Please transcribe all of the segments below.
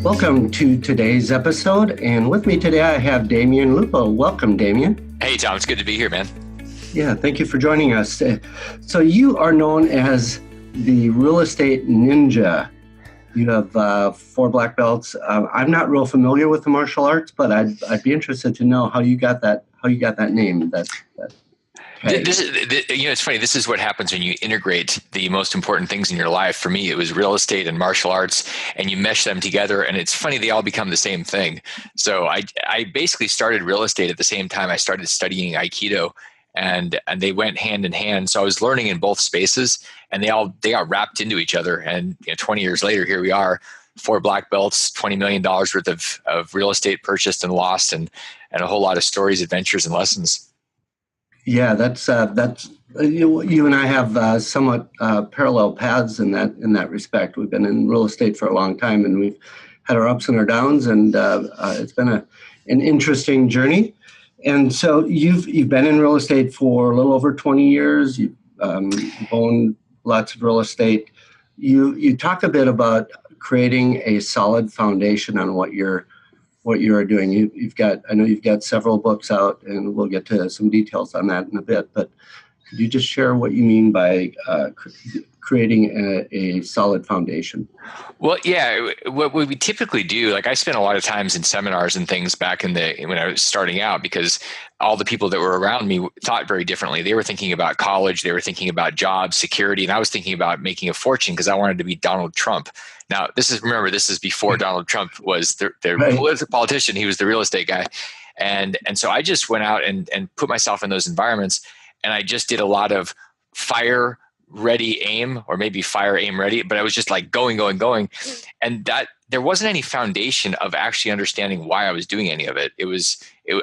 Welcome to today's episode, and with me today I have Damian Lupo. Welcome, Damian. Hey, Tom. It's good to be here, man. Yeah, thank you for joining us. So you are known as the real estate ninja. You have 4 black belts. I'm not real familiar with the martial arts, but I'd be interested to know how you got that name. It's funny. This is what happens when you integrate the most important things in your life. For me, it was real estate and martial arts, and you mesh them together. And it's funny, they all become the same thing. So I basically started real estate at the same time I started studying Aikido, and they went hand in hand. So I was learning in both spaces, and they got wrapped into each other. And 20 years later, here we are, 4 black belts, $20 million worth of real estate purchased and lost, and a whole lot of stories, adventures, and lessons. Yeah, that's you and I have somewhat parallel paths in that respect. We've been in real estate for a long time, and we've had our ups and our downs, and it's been an interesting journey. And so you've been in real estate for a little over 20 years. You've owned lots of real estate. You talk a bit about creating a solid foundation on what you are doing. I know you've got several books out, and we'll get to some details on that in a bit, but could you just share what you mean by creating a solid foundation? Well, yeah, what we typically do, like I spent a lot of times in seminars and things back when I was starting out, because all the people that were around me thought very differently. They were thinking about college, they were thinking about jobs, security, and I was thinking about making a fortune because I wanted to be Donald Trump. Now, this is before Donald Trump was the right politician. He was the real estate guy. And so I just went out and put myself in those environments, and I just did a lot of fire, ready, aim, or maybe fire, aim, ready. But I was just like going. And that there wasn't any foundation of actually understanding why I was doing any of it.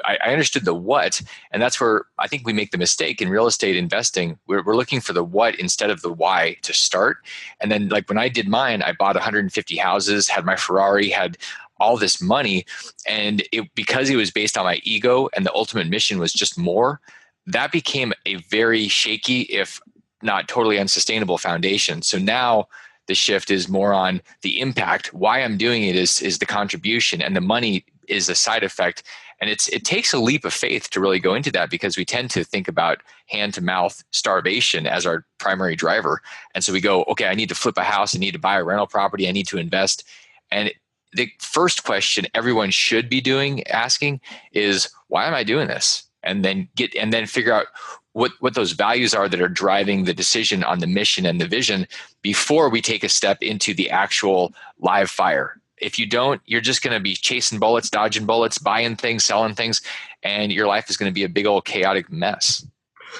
I understood the what, and that's where I think we make the mistake in real estate investing. We're looking for the what instead of the why to start. And then, like when I did mine, I bought 150 houses, had my Ferrari, had all this money, and because it was based on my ego and the ultimate mission was just more, that became a very shaky, if not totally unsustainable foundation. So now the shift is more on the impact. Why I'm doing it is the contribution, and the money is a side effect. And it takes a leap of faith to really go into that, because we tend to think about hand to mouth starvation as our primary driver. And so we go, okay, I need to flip a house, I need to buy a rental property, I need to invest. And the first question everyone should be asking is, why am I doing this? And then figure out what those values are that are driving the decision on the mission and the vision before we take a step into the actual live fire. If you don't, you're just going to be chasing bullets, dodging bullets, buying things, selling things, and your life is going to be a big old chaotic mess.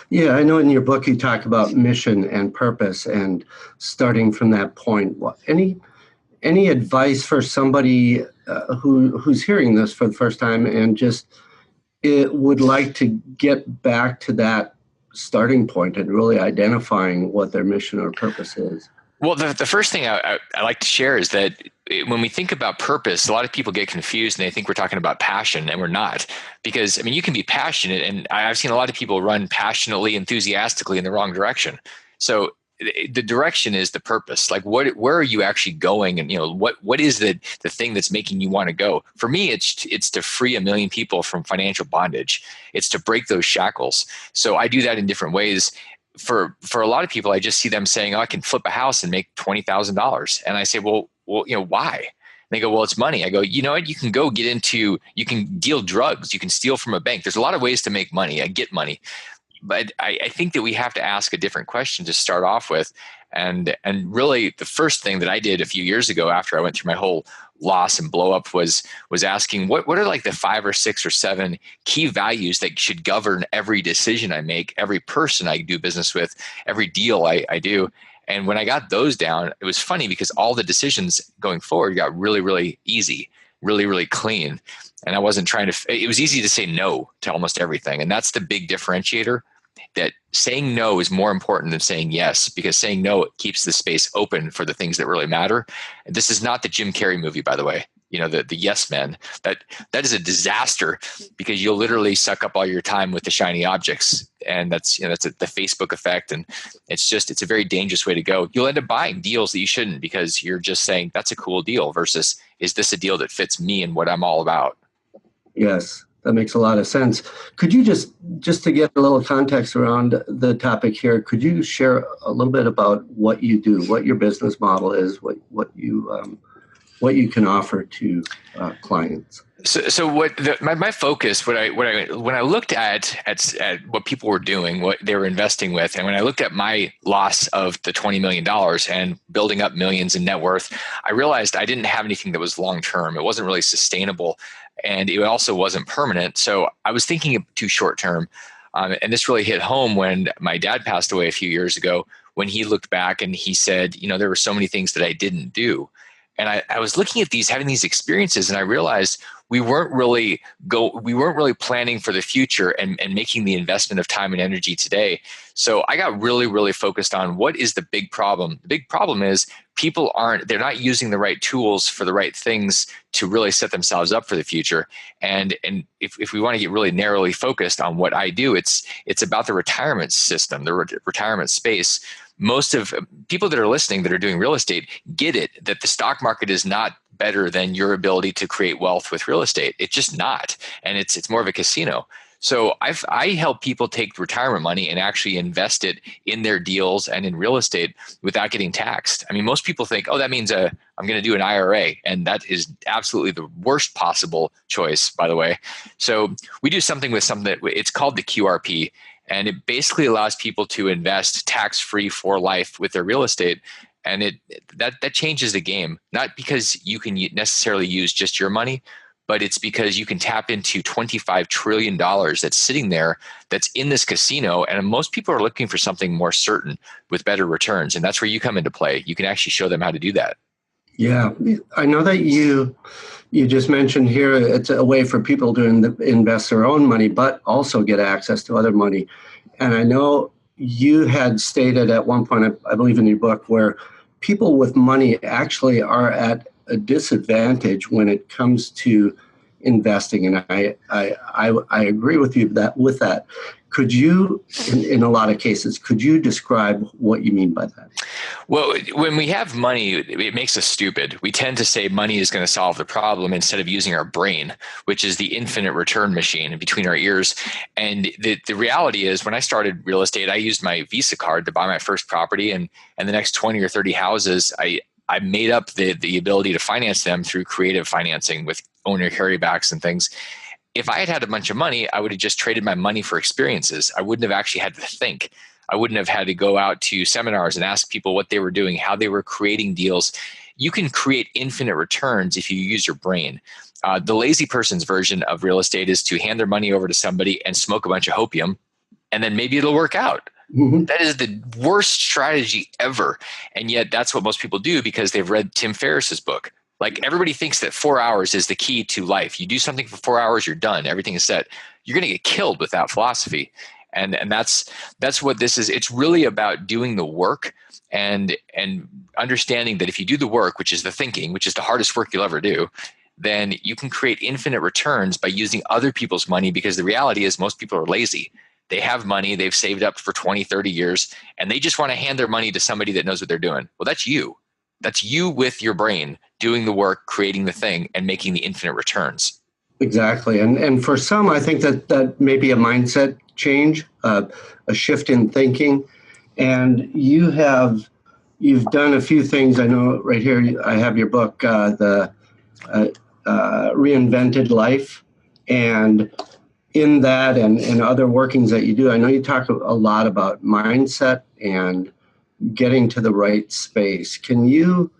Yeah, I know in your book you talk about mission and purpose and starting from that point. Any advice for somebody who's hearing this for the first time and just would like to get back to that starting point and really identifying what their mission or purpose is? Well, the first thing I like to share is that when we think about purpose, a lot of people get confused and they think we're talking about passion, and we're not. Because, you can be passionate, and I've seen a lot of people run passionately, enthusiastically in the wrong direction. So the direction is the purpose. Like, where are you actually going? And, what is the thing that's making you want to go? For me, it's to free 1 million people from financial bondage. It's to break those shackles. So I do that in different ways. For a lot of people, I just see them saying, "Oh, I can flip a house and make $20,000." And I say, well, why? And they go, "Well, it's money." I go, "You know what? You can you can deal drugs. You can steal from a bank. There's a lot of ways to make money. I get money." But I think that we have to ask a different question to start off with. And really, the first thing that I did a few years ago after I went through my whole loss and blow up was asking what are like the 5 or 6 or 7 key values that should govern every decision I make, every person I do business with, every deal I do. And when I got those down, it was funny because all the decisions going forward got really, really easy, really, really clean. And I wasn't it was easy to say no to almost everything. And that's the big differentiator, that saying no is more important than saying yes, because saying no keeps the space open for the things that really matter. And this is not the Jim Carrey movie, by the way. The yes men. That is a disaster, because you'll literally suck up all your time with the shiny objects. And that's, the Facebook effect. And it's a very dangerous way to go. You'll end up buying deals that you shouldn't, because you're just saying that's a cool deal versus, is this a deal that fits me and what I'm all about? Yes, that makes a lot of sense. Could you just to get a little context around the topic here, could you share a little bit about what you do, what your business model is, what you can offer to clients? So my focus, when I looked at what people were doing, what they were investing with, and when I looked at my loss of the $20 million and building up millions in net worth, I realized I didn't have anything that was long term. It wasn't really sustainable, and it also wasn't permanent. So I was thinking too short term, and this really hit home when my dad passed away a few years ago. When he looked back and he said, there were so many things that I didn't do. And I was looking at having these experiences, and I realized we weren't really planning for the future and making the investment of time and energy today. So I got really, really focused on what is the big problem. The big problem is they're not using the right tools for the right things to really set themselves up for the future. And if we want to get really narrowly focused on what I do, it's about the retirement system, the retirement space. Most of people that are listening that are doing real estate get it, that the stock market is not better than your ability to create wealth with real estate. It's just not. And it's more of a casino. So I help people take retirement money and actually invest it in their deals and in real estate without getting taxed. I mean, most people think, oh, that means I'm going to do an IRA. And that is absolutely the worst possible choice, by the way. So we do something it's called the QRP. And it basically allows people to invest tax-free for life with their real estate. And that changes the game, not because you can necessarily use just your money, but it's because you can tap into $25 trillion that's sitting there, that's in this casino. And most people are looking for something more certain with better returns. And that's where you come into play. You can actually show them how to do that. Yeah, I know that you just mentioned here it's a way for people to invest their own money, but also get access to other money. And I know you had stated at one point, I believe in your book, where people with money actually are at a disadvantage when it comes to investing. And I agree with you with that. Could you, in a lot of cases, could you describe what you mean by that? Well, when we have money, it makes us stupid. We tend to say money is going to solve the problem instead of using our brain, which is the infinite return machine between our ears. And the reality is, when I started real estate, I used my Visa card to buy my first property, and the next 20 or 30 houses, I made up the ability to finance them through creative financing with owner carrybacks and things. If I had had a bunch of money, I would have just traded my money for experiences. I wouldn't have actually had to think. I wouldn't have had to go out to seminars and ask people what they were doing, how they were creating deals. You can create infinite returns if you use your brain. The lazy person's version of real estate is to hand their money over to somebody and smoke a bunch of opium, and then maybe it'll work out. Mm-hmm. That is the worst strategy ever. And yet that's what most people do because they've read Tim Ferriss's book. Like, everybody thinks that 4 hours is the key to life. You do something for 4 hours, you're done. Everything is set. You're going to get killed with that philosophy. And that's what this is. It's really about doing the work and understanding that if you do the work, which is the thinking, which is the hardest work you'll ever do, then you can create infinite returns by using other people's money, because the reality is most people are lazy. They have money, they've saved up for 20, 30 years, and they just want to hand their money to somebody that knows what they're doing. Well, that's you. That's you with your brain doing the work, creating the thing, and making the infinite returns. Exactly. And for some, I think that may be a mindset change, a shift in thinking. And you've done a few things. I know right here, I have your book, The Reinvented Life. And in that and other workings that you do, I know you talk a lot about mindset and getting to the right space. Can you,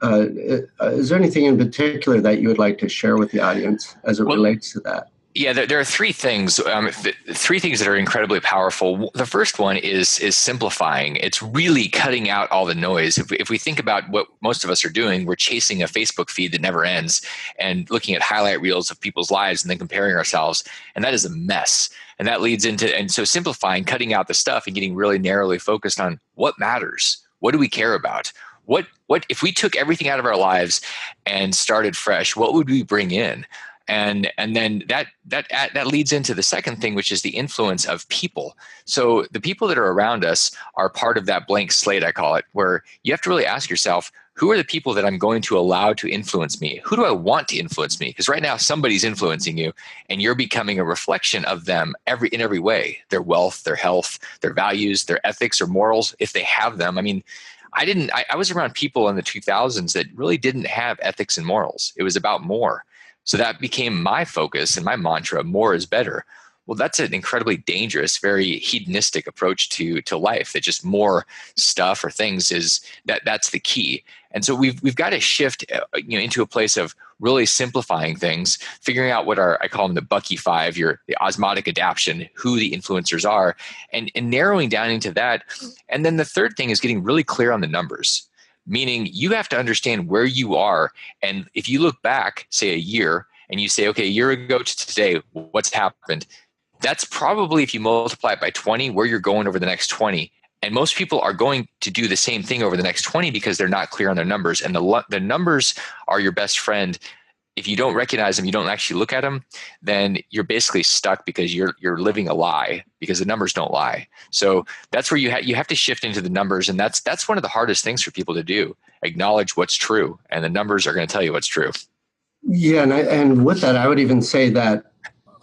is there anything in particular that you would like to share with the audience as it relates to that? Yeah, there are three things. Three things that are incredibly powerful. The first one is simplifying. It's really cutting out all the noise. If we think about what most of us are doing, we're chasing a Facebook feed that never ends and looking at highlight reels of people's lives and then comparing ourselves. And that is a mess. And that leads into, and so simplifying, cutting out the stuff and getting really narrowly focused on what matters. What do we care about? What if we took everything out of our lives and started fresh, what would we bring in? And then that leads into the second thing, which is the influence of people. So the people that are around us are part of that blank slate, I call it, where you have to really ask yourself, who are the people that I'm going to allow to influence me? Who do I want to influence me? Because right now somebody's influencing you, and you're becoming a reflection of them in every way: their wealth, their health, their values, their ethics or morals, if they have them. I mean, I was around people in the 2000s that really didn't have ethics and morals. It was about more. So that became my focus and my mantra: more is better. Well, that's an incredibly dangerous, very hedonistic approach to life. That just more stuff or things that's the key. And so we've got to shift, into a place of really simplifying things, figuring out what I call them the Bucky Five, the osmotic adaptation, who the influencers are, and narrowing down into that. And then the third thing is getting really clear on the numbers. Meaning you have to understand where you are. And if you look back, say a year, and you say, okay, a year ago to today, what's happened? That's probably, if you multiply it by 20, where you're going over the next 20. And most people are going to do the same thing over the next 20 because they're not clear on their numbers. And the numbers are your best friend. If you don't recognize them, you don't actually look at them, then you're basically stuck because you're living a lie, because the numbers don't lie. So that's where you have to shift into the numbers. And that's one of the hardest things for people to do: acknowledge what's true. And the numbers are going to tell you what's true. Yeah, and with that, I would even say that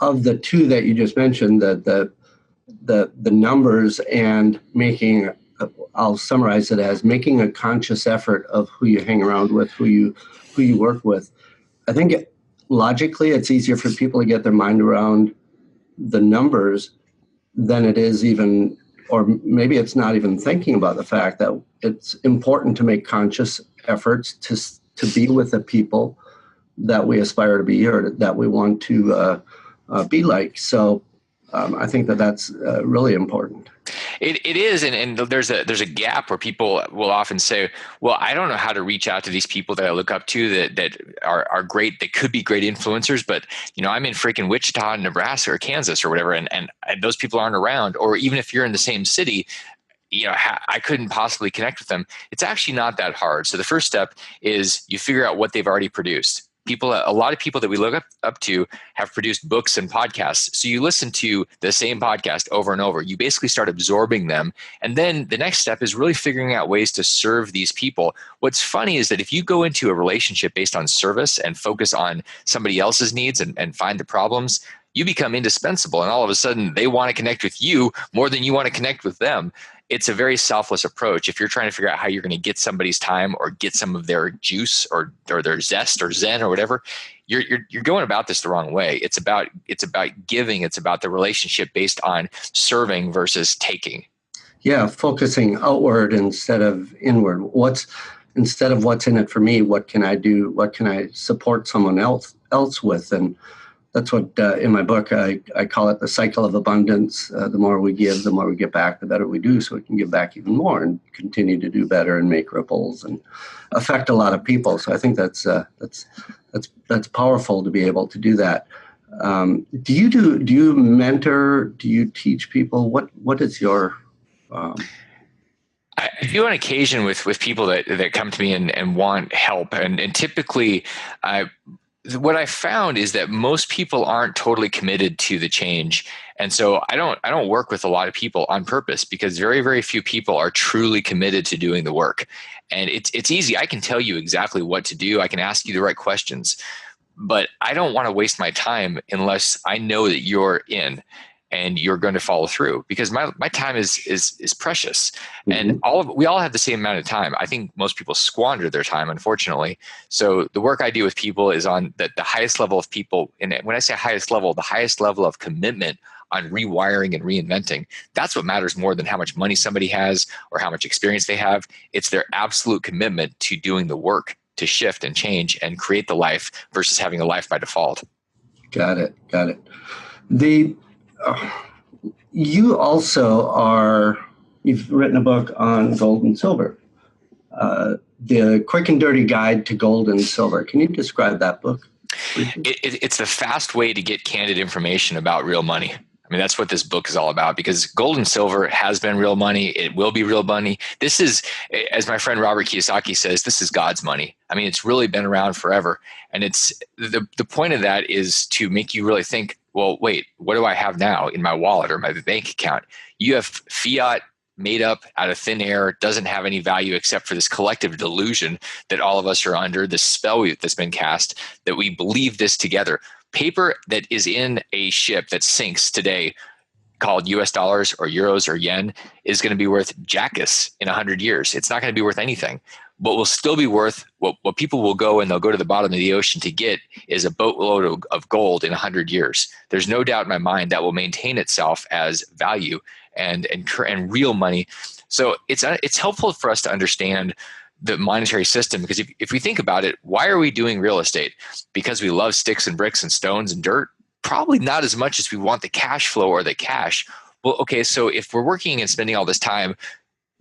of the two that you just mentioned, the numbers and making, I'll summarize it as making a conscious effort of who you hang around with, who you work with. I think logically it's easier for people to get their mind around the numbers than it is even, or maybe it's not even thinking about the fact that it's important to make conscious efforts to be with the people that we aspire to be or that we want to be like. So I think that's really important. It is, and there's a gap where people will often say, "Well, I don't know how to reach out to these people that I look up to that are great, that could be great influencers, but I'm in freaking Wichita, Nebraska, or Kansas, or whatever, and those people aren't around." Or even if you're in the same city, I couldn't possibly connect with them. It's actually not that hard. So the first step is you figure out what they've already produced. A lot of people that we look up to have produced books and podcasts. So you listen to the same podcast over and over. You basically start absorbing them. And then the next step is really figuring out ways to serve these people. What's funny is that if you go into a relationship based on service and focus on somebody else's needs and find the problems, you become indispensable. And all of a sudden they want to connect with you more than you want to connect with them. It's a very selfless approach. If you're trying to figure out how you're going to get somebody's time or get some of their juice or their zest or zen or whatever, you're going about this the wrong way. It's about giving. It's about the relationship based on serving versus taking. Yeah, focusing outward instead of inward. Instead of what's in it for me, what can I do? What can I support someone else with? And that's what, in my book, I call it the cycle of abundance. The more we give, the more we get back, the better we do, so we can give back even more and continue to do better and make ripples and affect a lot of people. So I think that's powerful to be able to do that. Do you mentor? Do you teach people? What is your I do on occasion with people that come to me and want help, and typically what I found is that most people aren't totally committed to the change. And so I don't work with a lot of people on purpose, because very, very few people are truly committed to doing the work. And it's easy. I can tell you exactly what to do. I can ask you the right questions, but I don't want to waste my time unless I know that you're in and you're going to follow through, because my time is precious. Mm-hmm. And we all have the same amount of time. I think most people squander their time, unfortunately. So the work I do with people is on the highest level of people. And when I say highest level, the highest level of commitment on rewiring and reinventing. That's what matters more than how much money somebody has or how much experience they have. It's their absolute commitment to doing the work to shift and change and create the life versus having a life by default. Got it. You've written a book on gold and silver, the quick and dirty guide to gold and silver. Can you describe that book? It's the fast way to get candid information about real money. I mean, that's what this book is all about, because gold and silver has been real money. It will be real money. This is, as my friend Robert Kiyosaki says, this is God's money. I mean, it's really been around forever. And it's the point of that is to make you really think, well, wait, what do I have now in my wallet or my bank account? You have fiat made up out of thin air, doesn't have any value except for this collective delusion that all of us are under, this spell that's been cast, that we believe this together. Paper that is in a ship that sinks today, called US dollars or euros or yen, is going to be worth jackus in 100 years. It's not going to be worth anything. What will still be worth, what people will go and they'll go to the bottom of the ocean to get, is a boatload of gold in 100 years. There's no doubt in my mind that will maintain itself as value and real money. So it's helpful for us to understand the monetary system, because if we think about it, why are we doing real estate? Because we love sticks and bricks and stones and dirt? Probably not as much as we want the cash flow or the cash. Well, okay, so if we're working and spending all this time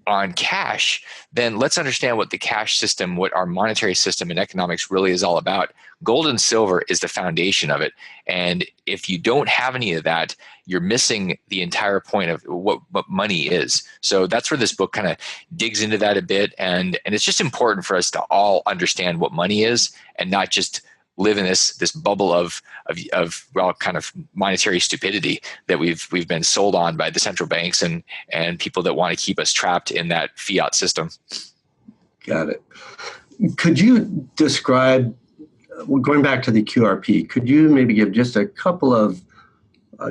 on cash, then let's understand what the cash system, what our monetary system and economics really is all about. Gold and silver is the foundation of it. And if you don't have any of that, you're missing the entire point of what money is. So that's where this book kind of digs into that a bit. And it's just important for us to all understand what money is, and not just live in this bubble of well, kind of monetary stupidity that we've been sold on by the central banks and people that want to keep us trapped in that fiat system. Got it. Could you describe, going back to the QRP, could you maybe give just a couple of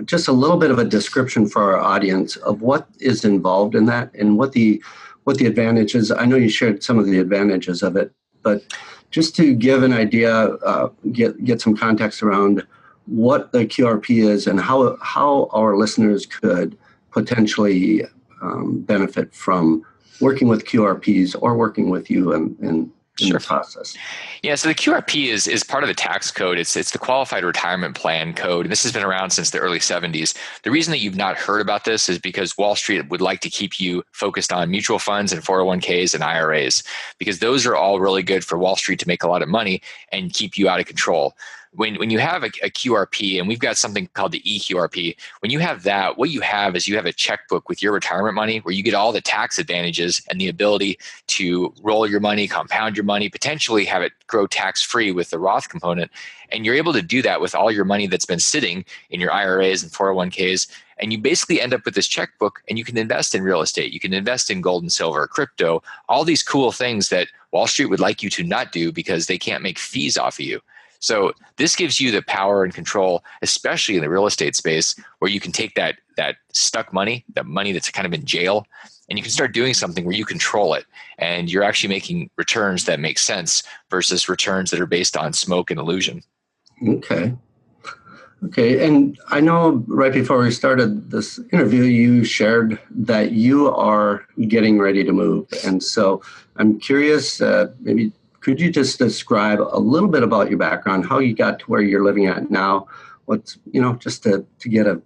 just a little bit of a description for our audience of what is involved in that and what the advantages? I know you shared some of the advantages of it, but just to give an idea, get some context around what the QRP is and how our listeners could potentially benefit from working with QRPs or working with you in the process. Yeah, so the QRP is part of the tax code. It's the Qualified Retirement Plan code. And this has been around since the early 70s. The reason that you've not heard about this is because Wall Street would like to keep you focused on mutual funds and 401ks and IRAs, because those are all really good for Wall Street to make a lot of money and keep you out of control. When you have a QRP, and we've got something called the EQRP, when you have that, what you have is you have a checkbook with your retirement money where you get all the tax advantages and the ability to roll your money, compound your money, potentially have it grow tax-free with the Roth component. And you're able to do that with all your money that's been sitting in your IRAs and 401ks. And you basically end up with this checkbook, and you can invest in real estate. You can invest in gold and silver, crypto, all these cool things that Wall Street would like you to not do because they can't make fees off of you. So this gives you the power and control, especially in the real estate space, where you can take that stuck money, that money that's kind of in jail, and you can start doing something where you control it, and you're actually making returns that make sense versus returns that are based on smoke and illusion. Okay. And I know right before we started this interview, you shared that you are getting ready to move. And so I'm curious, maybe could you just describe a little bit about your background, how you got to where you're living at now? What's, just to get a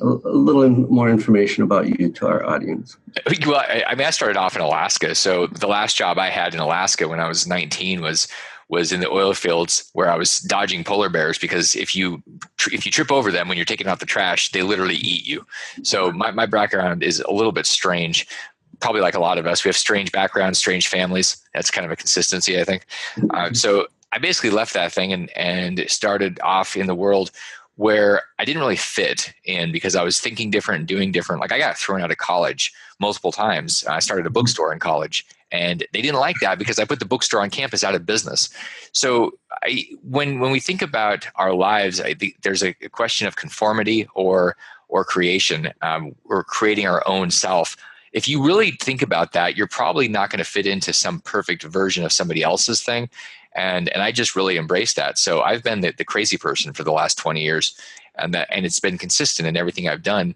little more information about you to our audience. Well, I started off in Alaska. So the last job I had in Alaska when I was 19 was in the oil fields, where I was dodging polar bears, because if you trip over them when you're taking out the trash, they literally eat you. So my background is a little bit strange. Probably like a lot of us, we have strange backgrounds, strange families. That's kind of a consistency, I think. So I basically left that thing and started off in the world where I didn't really fit in, because I was thinking different and doing different. Like, I got thrown out of college multiple times. I started a bookstore in college, and they didn't like that because I put the bookstore on campus out of business. So when we think about our lives, I think there's a question of conformity or creation, or creating our own self. If you really think about that, you're probably not going to fit into some perfect version of somebody else's thing. And I just really embraced that. So I've been the crazy person for the last 20 years, and it's been consistent in everything I've done.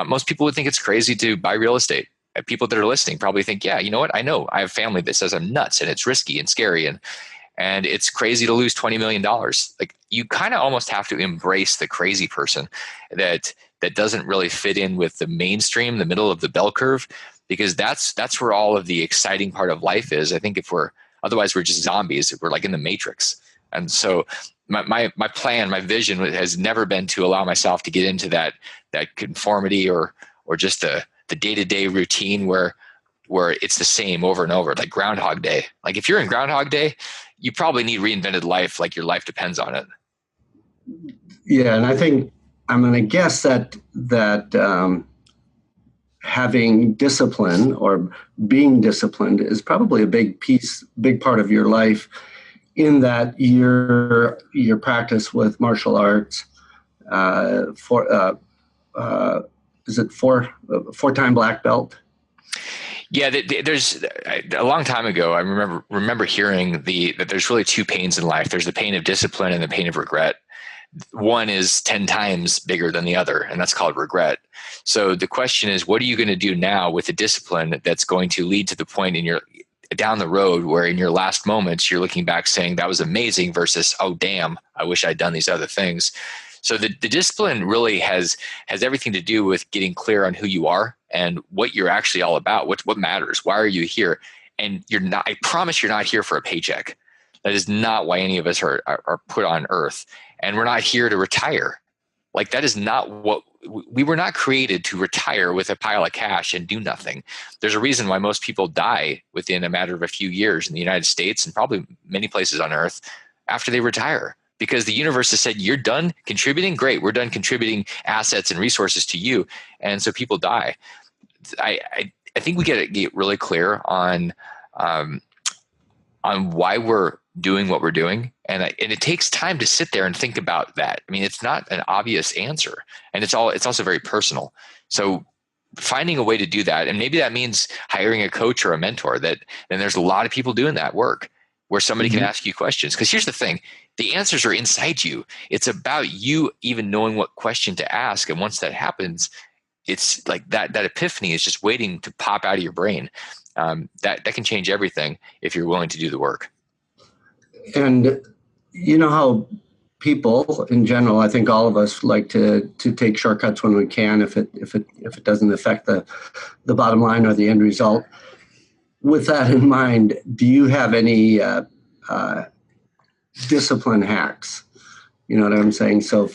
Most people would think it's crazy to buy real estate. People that are listening probably think, yeah, you know what? I know I have family that says I'm nuts and it's risky and scary and it's crazy to lose $20 million. Like, you kind of almost have to embrace the crazy person that doesn't really fit in with the mainstream, the middle of the bell curve, because that's where all of the exciting part of life is. I think otherwise we're just zombies. We're like in the Matrix. And so my plan, my vision has never been to allow myself to get into that conformity or just the day-to-day routine where it's the same over and over, like Groundhog Day. Like if you're in Groundhog Day, you probably need reinvented life, like your life depends on it. Yeah, and I think I'm going to guess that having discipline or being disciplined is probably a big part of your life. In that your practice with martial arts, is it four-time black belt? Yeah, there's a long time ago. I remember hearing that there's really two pains in life. There's the pain of discipline and the pain of regret. One is 10 times bigger than the other, and that's called regret. So the question is, what are you going to do now with the discipline that's going to lead to the point in your down the road where in your last moments you're looking back saying that was amazing versus, oh damn, I wish I'd done these other things. So the discipline really has everything to do with getting clear on who you are and what you're actually all about. What matters? Why are you here? And you're not. I promise you're not here for a paycheck. That is not why any of us are put on earth. And we're not here to retire. Like that is not what we were not created to retire with a pile of cash and do nothing. There's a reason why most people die within a matter of a few years in the United States and probably many places on earth after they retire, because the universe has said, you're done contributing. Great. We're done contributing assets and resources to you. And so people die. I think we get really clear on why we're doing what we're doing. And it takes time to sit there and think about that. I mean, it's not an obvious answer, and it's also very personal. So finding a way to do that, and maybe that means hiring a coach or a mentor, and there's a lot of people doing that work where somebody can ask you questions. Because here's the thing, the answers are inside you. It's about you even knowing what question to ask. And once that happens, it's like that epiphany is just waiting to pop out of your brain. That can change everything if you're willing to do the work. And you know how people in general, I think all of us like to take shortcuts when we can, if it doesn't affect the bottom line or the end result. With that in mind, do you have any discipline hacks? You know what I'm saying? So,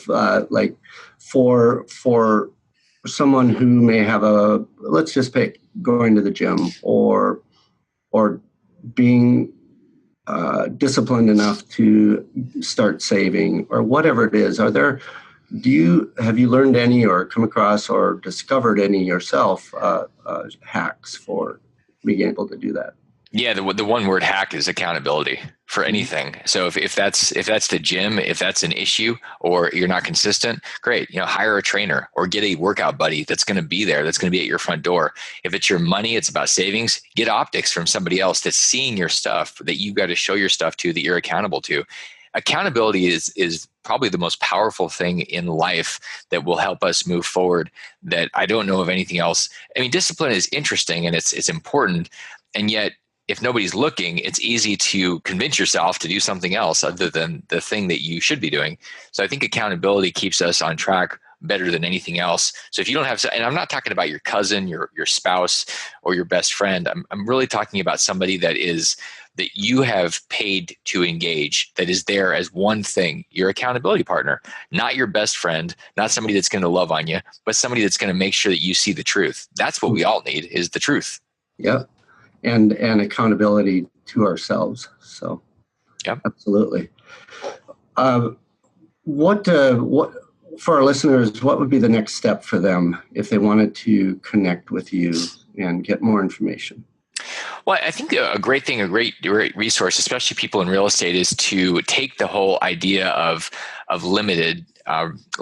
like for someone who may have let's just pick going to the gym or being disciplined enough to start saving or whatever it is. Have you learned any or come across or discovered any yourself hacks for being able to do that? Yeah, the one word hack is accountability for anything. So if that's the gym, if that's an issue or you're not consistent, great. Hire a trainer or get a workout buddy that's going to be there, that's going to be at your front door. If it's your money, it's about savings, get optics from somebody else that's seeing your stuff that you got to show your stuff to, that you're accountable to. Accountability is probably the most powerful thing in life that will help us move forward, that I don't know of anything else. I mean, discipline is interesting and it's important, and yet if nobody's looking, it's easy to convince yourself to do something else other than the thing that you should be doing. So I think accountability keeps us on track better than anything else. So if you don't have, and I'm not talking about your cousin, your spouse, or your best friend, I'm really talking about somebody that you have paid to engage, that is there as one thing, your accountability partner, not your best friend, not somebody that's going to love on you, but somebody that's going to make sure that you see the truth. That's what we all need, is the truth. Yep. And accountability to ourselves. So, yep. Absolutely. What for our listeners, what would be the next step for them if they wanted to connect with you and get more information? Well, I think a great thing, a great resource, especially people in real estate, is to take the whole idea of limited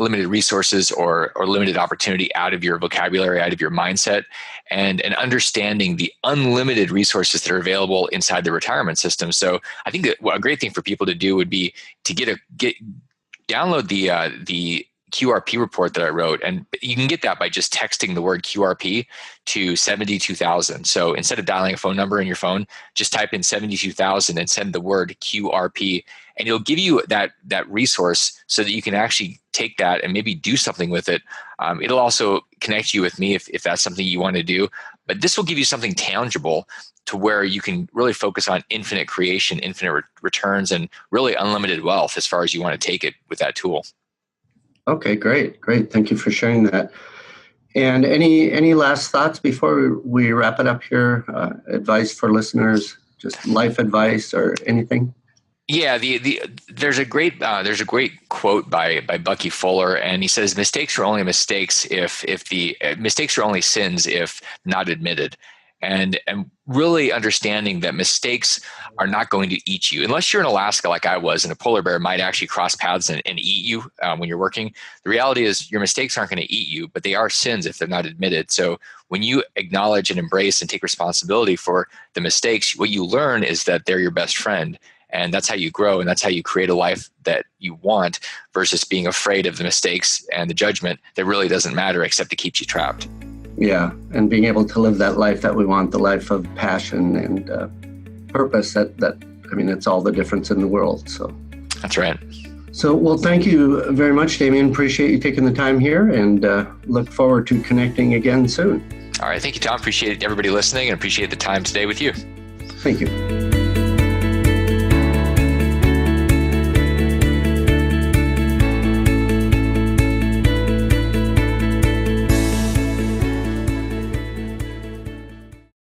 resources or limited opportunity out of your vocabulary, out of your mindset, and understanding the unlimited resources that are available inside the retirement system. So I think that a great thing for people to do would be to download the QRP report that I wrote, and you can get that by just texting the word QRP to 72,000. So instead of dialing a phone number in your phone, just type in 72,000 and send the word QRP, and it'll give you that resource so that you can actually take that and maybe do something with it. It'll also connect you with me if that's something you want to do. But this will give you something tangible to where you can really focus on infinite creation, infinite returns, and really unlimited wealth as far as you want to take it with that tool. Okay, great. Thank you for sharing that. And any last thoughts before we wrap it up here? Advice for listeners, just life advice or anything? Yeah, there's a great quote by Bucky Fuller, and he says mistakes are only mistakes if the mistakes are only sins if not admitted, and really understanding that mistakes are not going to eat you unless you're in Alaska like I was, and a polar bear might actually cross paths and eat you when you're working. The reality is your mistakes aren't going to eat you, but they are sins if they're not admitted. So when you acknowledge and embrace and take responsibility for the mistakes, what you learn is that they're your best friend. And that's how you grow, and that's how you create a life that you want versus being afraid of the mistakes and the judgment that really doesn't matter except it keeps you trapped. Yeah, and being able to live that life that we want, the life of passion and purpose, it's all the difference in the world. So that's right. So, well, thank you very much, Damien. Appreciate you taking the time here, and look forward to connecting again soon. All right. Thank you, Tom. Appreciate everybody listening, and appreciate the time today with you. Thank you.